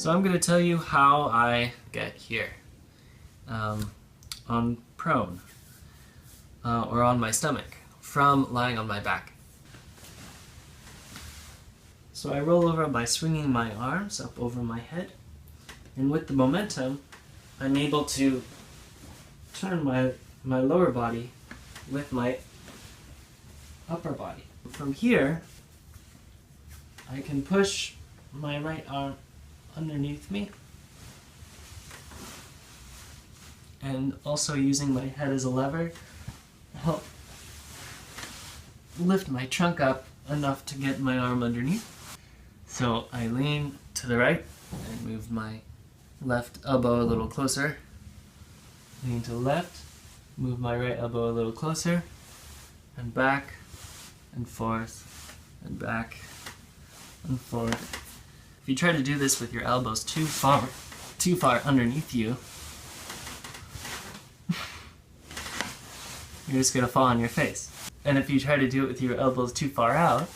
So I'm going to tell you how I get here on prone or on my stomach from lying on my back. So I roll over by swinging my arms up over my head, and with the momentum I'm able to turn my lower body with my upper body. From here I can push my right arm underneath me, and also using my head as a lever help lift my trunk up enough to get my arm underneath. So I lean to the right and move my left elbow a little closer, lean to the left, move my right elbow a little closer, and back and forth and back and forth. If you try to do this with your elbows too far underneath you, you're just going to fall on your face. And if you try to do it with your elbows too far out,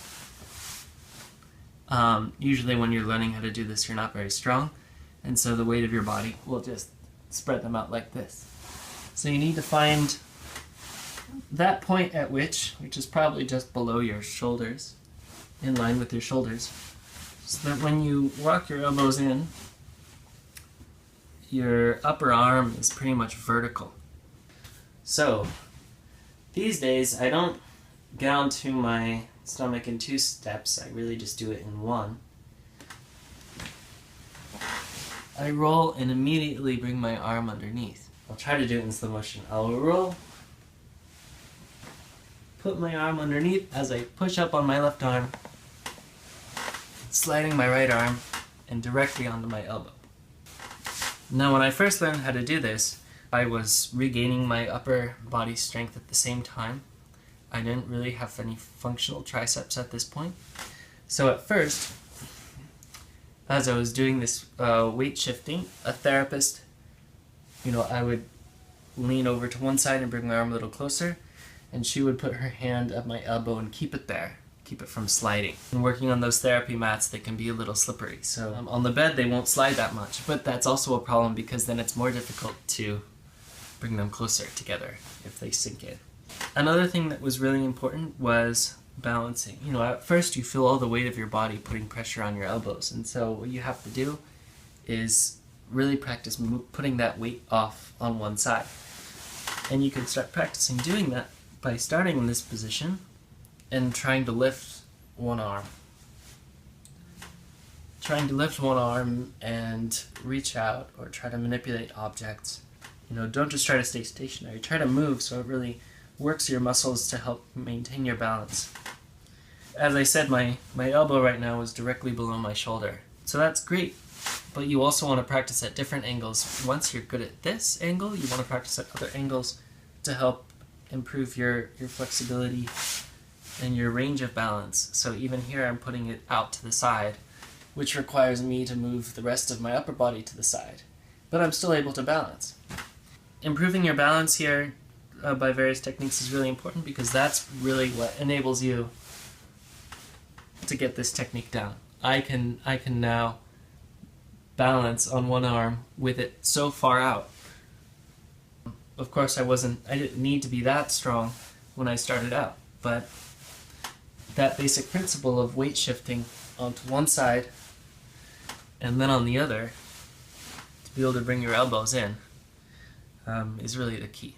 usually when you're learning how to do this, you're not very strong, and so the weight of your body will just spread them out like this. So you need to find that point at which is probably just below your shoulders, in line with your shoulders, so that when you rock your elbows in, your upper arm is pretty much vertical. So these days I don't get onto my stomach in 2 steps, I really just do it in 1. I roll and immediately bring my arm underneath. I'll try to do it in slow motion. I'll roll, put my arm underneath as I push up on my left arm, sliding my right arm and directly onto my elbow. Now when I first learned how to do this, I was regaining my upper body strength at the same time. I didn't really have any functional triceps at this point. So at first, as I was doing this weight shifting, a therapist, I would lean over to one side and bring my arm a little closer, and she would put her hand at my elbow and keep it there, keep it from sliding. And working on those therapy mats, they can be a little slippery. So on the bed, they won't slide that much, but that's also a problem because then it's more difficult to bring them closer together if they sink in. Another thing that was really important was balancing. At first you feel all the weight of your body putting pressure on your elbows, and so what you have to do is really practice putting that weight off on one side. And you can start practicing doing that by starting in this position and trying to lift one arm. Trying to lift one arm and reach out or try to manipulate objects. Don't just try to stay stationary. Try to move so it really works your muscles to help maintain your balance. As I said, my elbow right now is directly below my shoulder. So that's great, but you also want to practice at different angles. Once you're good at this angle, you want to practice at other angles to help improve your flexibility and your range of balance. So even here I'm putting it out to the side, which requires me to move the rest of my upper body to the side. But I'm still able to balance. Improving your balance here by various techniques is really important because that's really what enables you to get this technique down. I can now balance on one arm with it so far out. Of course I didn't need to be that strong when I started out, but that basic principle of weight shifting onto one side and then on the other to be able to bring your elbows in is really the key.